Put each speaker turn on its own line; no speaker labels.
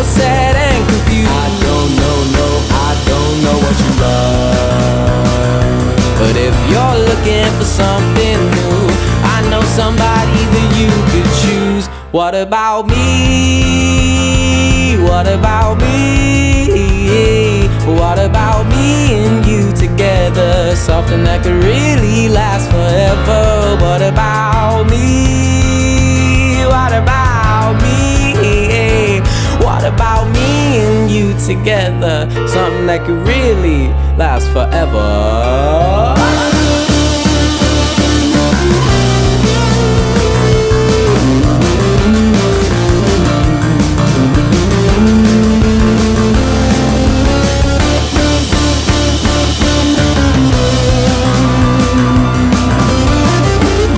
upset and confused. I don't know what you love. But if you're looking for something new, I know somebody that you could choose. What about me? What about me? What about me and you together? Something that could really last forever. What about me? What about me? What about me and you together? Something that could really last forever.